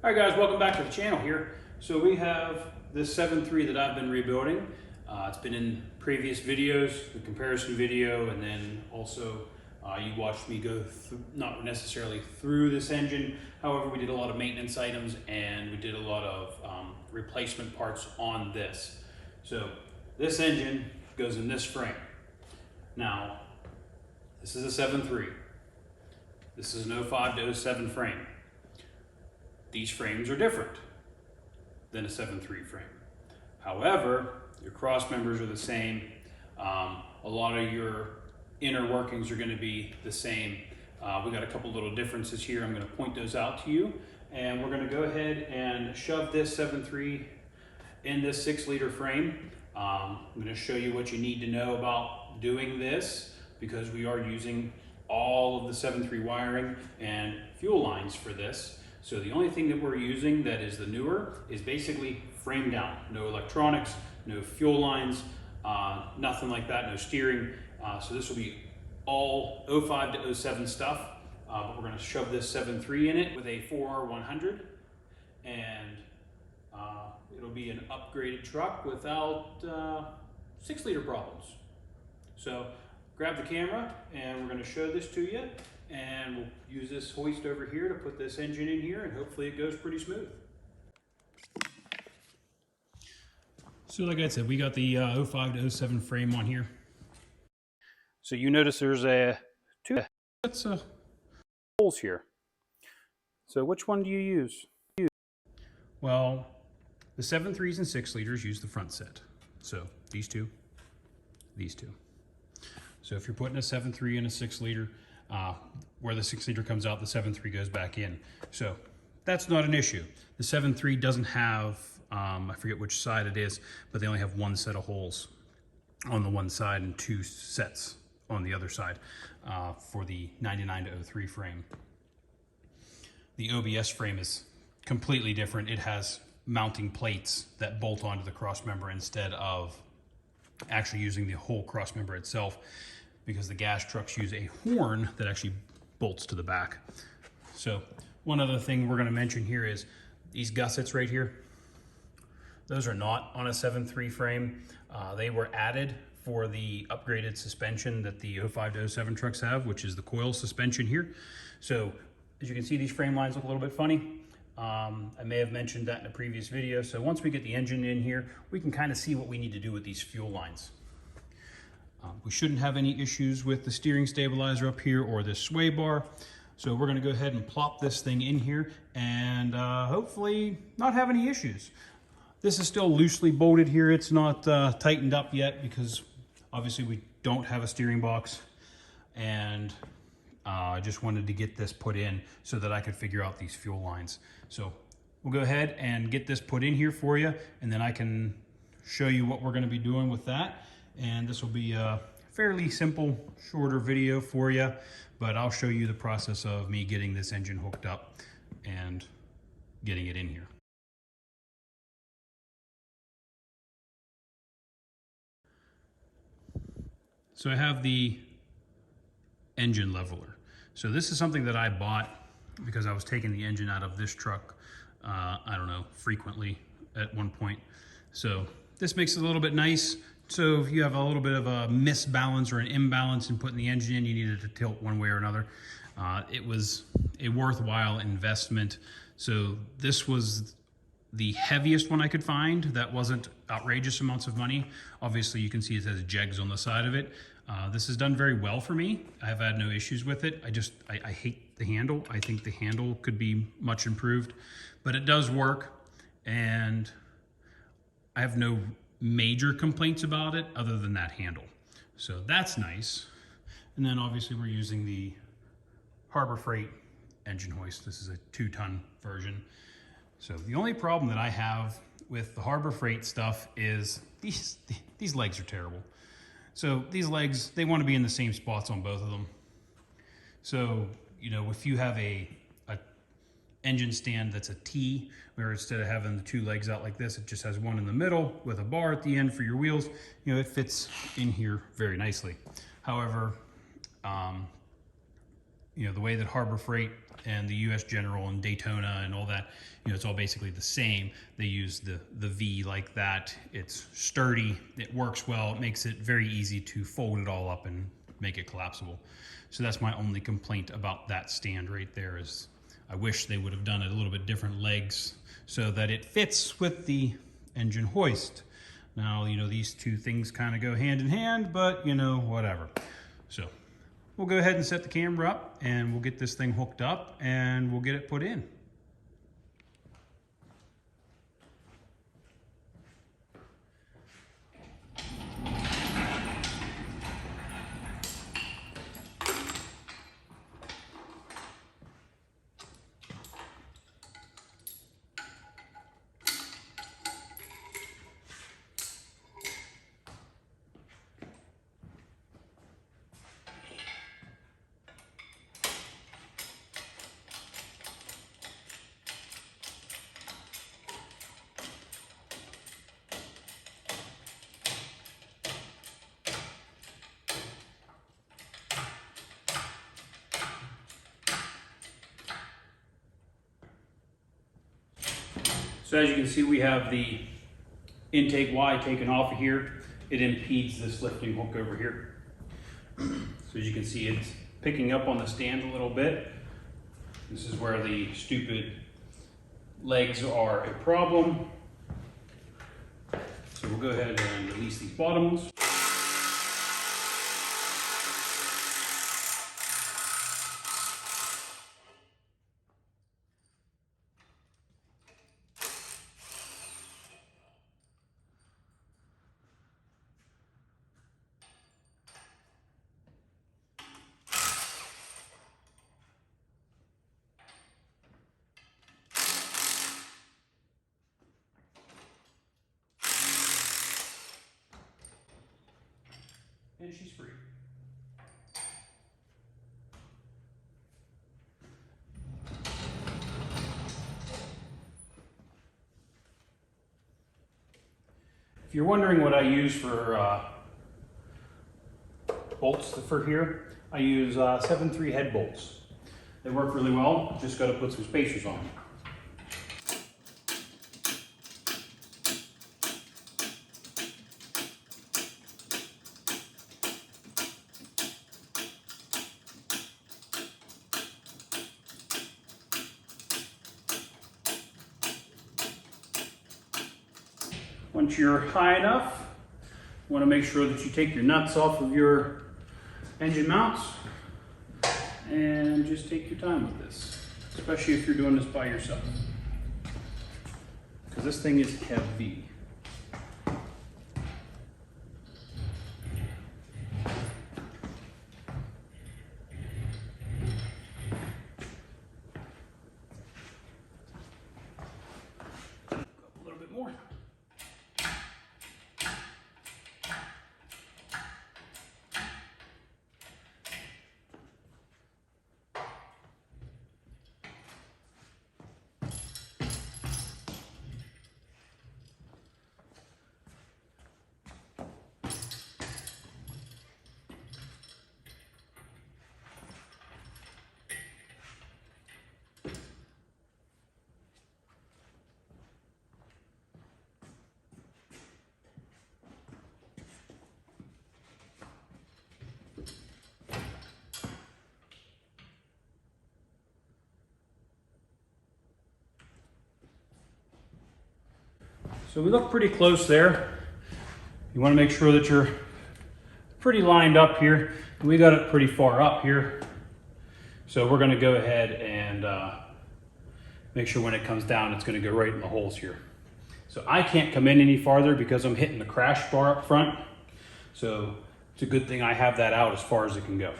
All right guys, welcome back to the channel here. So we have this 7.3 that I've been rebuilding. It's been in previous videos, the comparison video, and then also you watched me go not necessarily through this engine. However, we did a lot of maintenance items and we did a lot of replacement parts on this. So this engine goes in this frame. Now, this is a 7.3. This is an 05 to 07 frame. These frames are different than a 7.3 frame. However, your cross members are the same. A lot of your inner workings are going to be the same. We got a couple little differences here. I'm going to point those out to you, and we're going to go ahead and shove this 7.3 in this 6-liter frame. I'm going to show you what you need to know about doing this, because we are using all of the 7.3 wiring and fuel lines for this. So the only thing that we're using that is the newer is basically frame down. No electronics, no fuel lines, nothing like that, no steering. So this will be all 05 to 07 stuff, but we're gonna shove this 7.3 in it with a 4R100, and it'll be an upgraded truck without 6-liter problems. So grab the camera and we're gonna show this to you. And we'll use this hoist over here to put this engine in here, and hopefully it goes pretty smooth. So like I said, we got the 05 to 07 frame on here. So you notice there's two sets of holes here. So which one do you use? Well, the 7.3s and 6-liters use the front set. So these two. So if you're putting a 7.3 and a 6-liter, where the 6-liter comes out, the 7.3 goes back in. So that's not an issue. The 7.3 doesn't have, I forget which side it is, but they only have one set of holes on the one side and two sets on the other side for the 99 to 03 frame. The OBS frame is completely different. It has mounting plates that bolt onto the cross member instead of actually using the whole cross member itself, because the gas trucks use a horn that actually bolts to the back. So one other thing we're going to mention here is these gussets right here. Those are not on a 7.3 frame. They were added for the upgraded suspension that the 05 to 07 trucks have, which is the coil suspension here. So as you can see, these frame lines look a little bit funny. I may have mentioned that in a previous video. So once we get the engine in here, we can kind of see what we need to do with these fuel lines. We shouldn't have any issues with the steering stabilizer up here or this sway bar. So we're gonna go ahead and plop this thing in here and hopefully not have any issues. This is still loosely bolted here. It's not tightened up yet because obviously we don't have a steering box, and I just wanted to get this put in so that I could figure out these fuel lines. So we'll go ahead and get this put in here for you, and then I can show you what we're gonna be doing with that. And this will be a fairly simple, shorter video for you, but I'll show you the process of me getting this engine hooked up and getting it in here. So I have the engine leveler. So this is something that I bought because I was taking the engine out of this truck, I don't know, frequently at one point. So this makes it a little bit nice. So if you have a little bit of a misbalance or an imbalance in putting the engine in, you needed to tilt one way or another. It was a worthwhile investment. So this was the heaviest one I could find. That wasn't outrageous amounts of money. Obviously you can see it has jegs on the side of it. This has done very well for me. I've had no issues with it. I hate the handle. I think the handle could be much improved, but it does work, and I have no major complaints about it other than that handle. So that's nice. And then obviously we're using the Harbor Freight engine hoist. This is a 2-ton version. So the only problem that I have with the Harbor Freight stuff is these legs are terrible. So these legs, they want to be in the same spots on both of them. So, you know, if you have a engine stand that's a T, where instead of having the two legs out like this, it just has one in the middle with a bar at the end for your wheels, you know, it fits in here very nicely. However, the way that Harbor Freight and the US General and Daytona and all that, it's all basically the same. They use the V like that. It's sturdy, it works well, it makes it very easy to fold it all up and make it collapsible. So that's my only complaint about that stand right there, is I wish they would have done it a little bit different legs so that it fits with the engine hoist. Now, these two things kind of go hand in hand, but whatever. So we'll go ahead and set the camera up and we'll get this thing hooked up and we'll get it put in. So as you can see, we have the intake Y taken off of here. It impedes this lifting hook over here. So as you can see, it's picking up on the stand a little bit. This is where the stupid legs are a problem. So we'll go ahead and release these bottoms. And she's free. If you're wondering what I use for bolts for here, I use 7-3 head bolts. They work really well, just got to put some spacers on. Once you're high enough, you want to make sure that you take your nuts off of your engine mounts and just take your time with this, especially if you're doing this by yourself, because this thing is heavy. A little bit more. So we look pretty close there. You want to make sure that you're pretty lined up here. We got it pretty far up here. So we're going to go ahead and make sure when it comes down, it's going to go right in the holes here. So I can't come in any farther because I'm hitting the crash bar up front. So it's a good thing I have that out as far as it can go.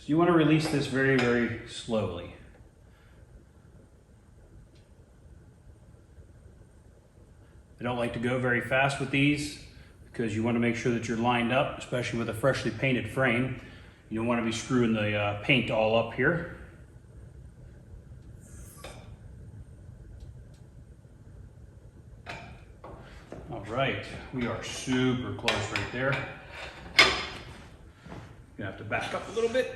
You want to release this very, very slowly. I don't like to go very fast with these because you want to make sure that you're lined up, especially with a freshly painted frame. You don't want to be screwing the paint all up here. right, we are super close right there. Gonna have to back up a little bit.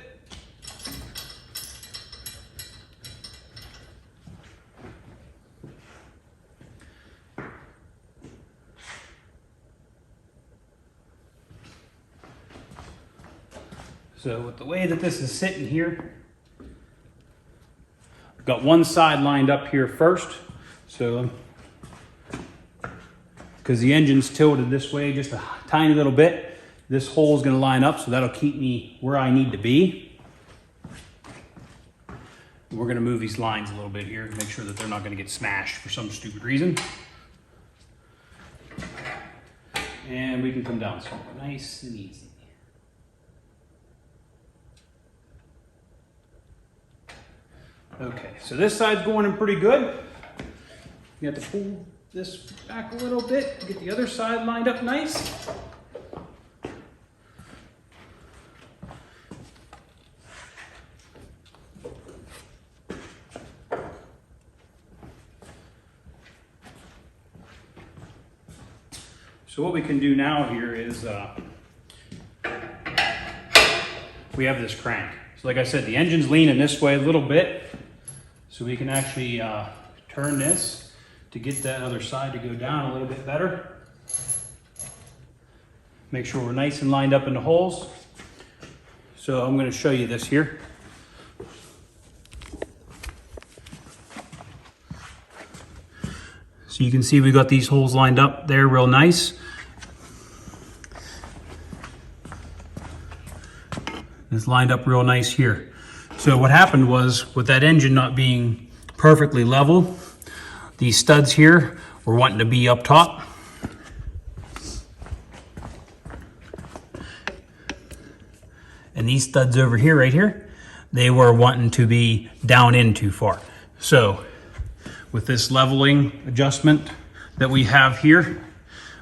So with the way that this is sitting here, I've got one side lined up here first. So, because the engine's tilted this way just a tiny little bit, this hole is going to line up, so that'll keep me where I need to be. We're going to move these lines a little bit here to make sure that they're not going to get smashed for some stupid reason. And we can come down, so nice and easy. Okay, so this side's going in pretty good. You have to pull this back a little bit to get the other side lined up nice. So what we can do now here is we have this crank. So like I said, the engine's leaning this way a little bit, so we can actually turn this to get that other side to go down a little bit better. Make sure we're nice and lined up in the holes. So I'm going to show you this here. So you can see we got these holes lined up there real nice. It's lined up real nice here. So what happened was, with that engine not being perfectly level, these studs here were wanting to be up top. And these studs over here, right here, they were wanting to be down in too far. So with this leveling adjustment that we have here,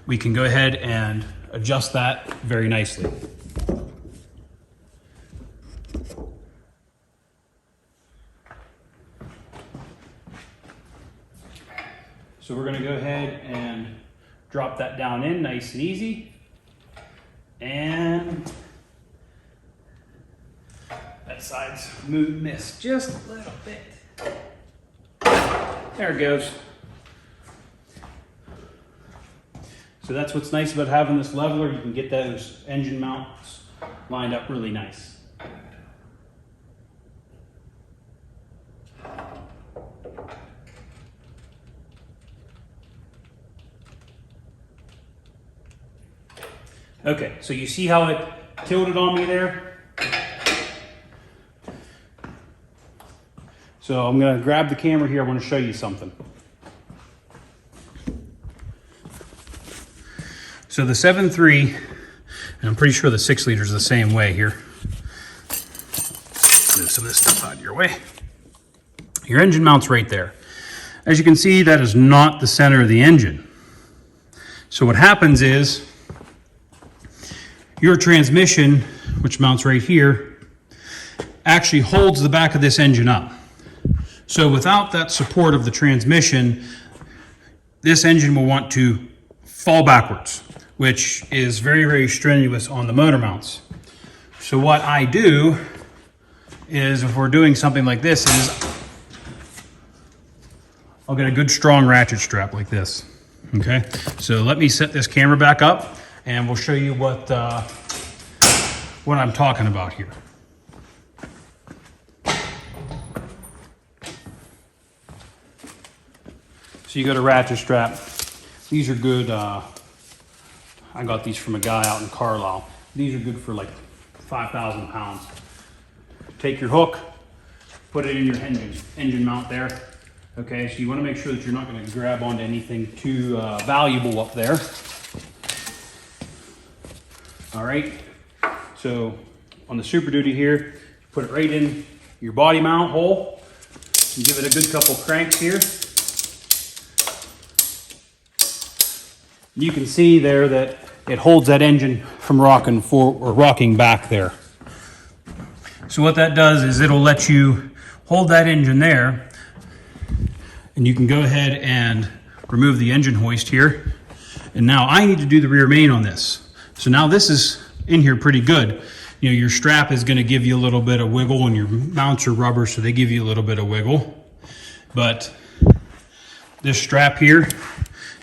we can go ahead and adjust that very nicely. So we're going to go ahead and drop that down in nice and easy. And that side's missed just a little bit. There it goes. So that's what's nice about having this leveler. You can get those engine mounts lined up really nice. Okay, so you see how it tilted on me there? So I'm going to grab the camera here. I want to show you something. So the 7.3, and I'm pretty sure the 6 liter is the same way here. Move some of this stuff out of your way. Your engine mount's right there. As you can see, that is not the center of the engine. So what happens is, your transmission, which mounts right here, actually holds the back of this engine up. So without that support of the transmission, this engine will want to fall backwards, which is very, very strenuous on the motor mounts. So what I do is, if we're doing something like this, is I'll get a good strong ratchet strap like this. Okay, so let me set this camera back up and we'll show you what I'm talking about here. So you got a ratchet strap. These are good. I got these from a guy out in Carlisle. These are good for like 5,000 pounds. Take your hook, put it in your engine mount there. Okay, so you want to make sure that you're not going to grab onto anything too valuable up there. All right, so on the Super Duty here, put it right in your body mount hole and give it a good couple cranks here. You can see there that it holds that engine from rocking forward or rocking back there. So what that does is it'll let you hold that engine there, and you can go ahead and remove the engine hoist here, And now I need to do the rear main on this. So now this is in here pretty good. You know, your strap is going to give you a little bit of wiggle, and your mounts are rubber, so they give you a little bit of wiggle. But this strap here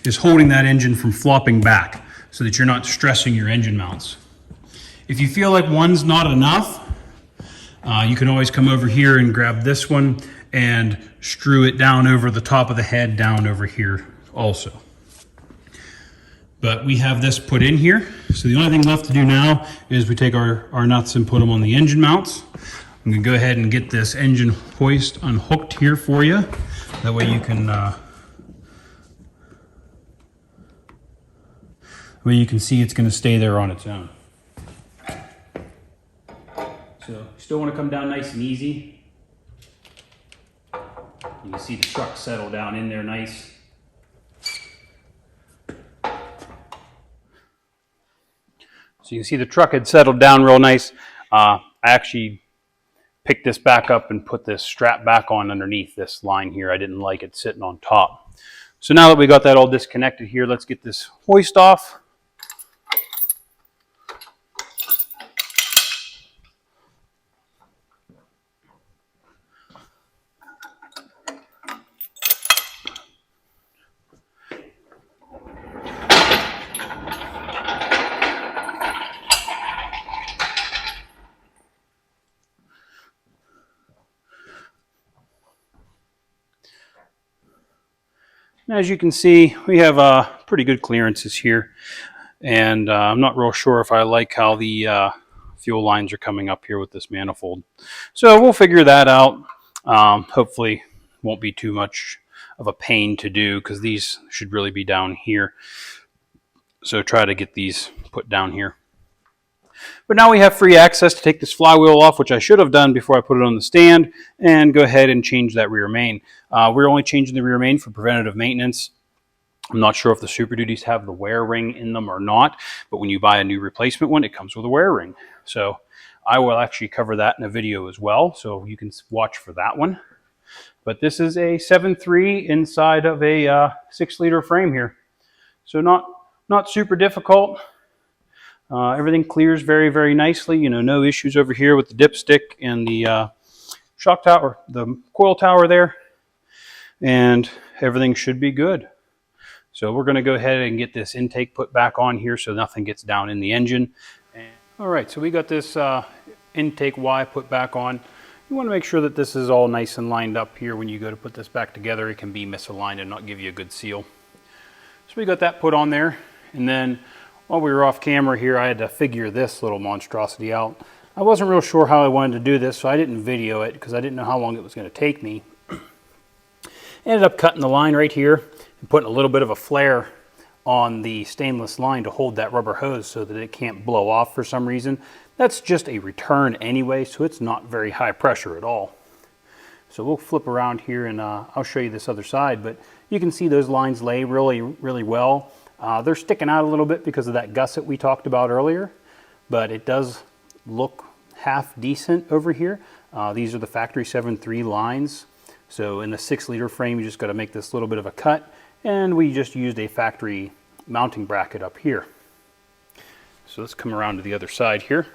is holding that engine from flopping back so that you're not stressing your engine mounts. If you feel like one's not enough, you can always come over here and grab this one and screw it down over the top of the head, down over here also. But we have this put in here, so the only thing left to do now is we take our nuts and put them on the engine mounts. I'm going to go ahead and get this engine hoist unhooked here for you. That way you can see it's going to stay there on its own. So you still want to come down nice and easy. You can see the truck settle down in there nice. So you can see the truck had settled down real nice. I actually picked this back up and put this strap back on underneath this line here. I didn't like it sitting on top. So now that we got that all disconnected here, let's get this hoist off. As you can see, we have pretty good clearances here, and I'm not real sure if I like how the fuel lines are coming up here with this manifold. So we'll figure that out. Hopefully won't be too much of a pain to do, because these should really be down here. So try to get these put down here. But now we have free access to take this flywheel off, which I should have done before I put it on the stand, and go ahead and change that rear main. We're only changing the rear main for preventative maintenance. I'm not sure if the Super Duties have the wear ring in them or not, but when you buy a new replacement one, it comes with a wear ring. So I will actually cover that in a video as well, so you can watch for that one. But this is a 7.3 inside of a 6-liter frame here. So not super difficult. Everything clears very, very nicely. You know, no issues over here with the dipstick and the shock tower, the coil tower there. And everything should be good. So we're going to go ahead and get this intake put back on here so nothing gets down in the engine. All right, so we got this intake Y put back on. You want to make sure that this is all nice and lined up here. When you go to put this back together, it can be misaligned and not give you a good seal. So we got that put on there. And then while we were off camera here, I had to figure this little monstrosity out. I wasn't real sure how I wanted to do this, so I didn't video it because I didn't know how long it was going to take me. Ended up cutting the line right here and putting a little bit of a flare on the stainless line to hold that rubber hose so that it can't blow off for some reason. That's just a return anyway, so it's not very high pressure at all. So we'll flip around here and I'll show you this other side, but you can see those lines lay really, really well. They're sticking out a little bit because of that gusset we talked about earlier, but it does look half decent over here. These are the factory 7.3 lines. So in the 6-liter frame, you just got to make this little bit of a cut, and we just used a factory mounting bracket up here. So let's come around to the other side here.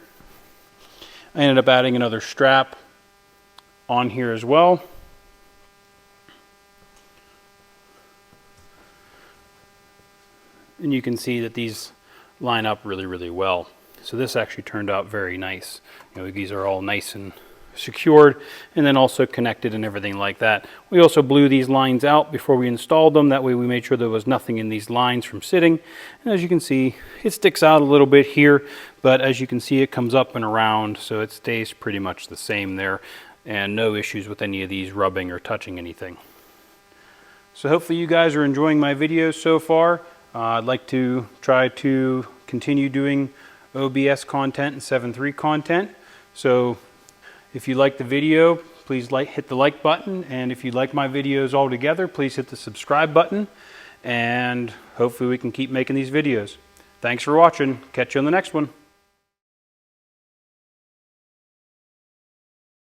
I ended up adding another strap on here as well. And you can see that these line up really, really well. So this actually turned out very nice. You know, these are all nice and secured and then also connected and everything like that. We also blew these lines out before we installed them. That way we made sure there was nothing in these lines from sitting. And as you can see, it sticks out a little bit here, but as you can see, it comes up and around, so it stays pretty much the same there, and no issues with any of these rubbing or touching anything. So hopefully you guys are enjoying my videos so far. I'd like to try to continue doing OBS content and 7.3 content. So if you like the video, please hit the like button. And if you like my videos altogether, please hit the subscribe button. And hopefully we can keep making these videos. Thanks for watching. Catch you on the next one.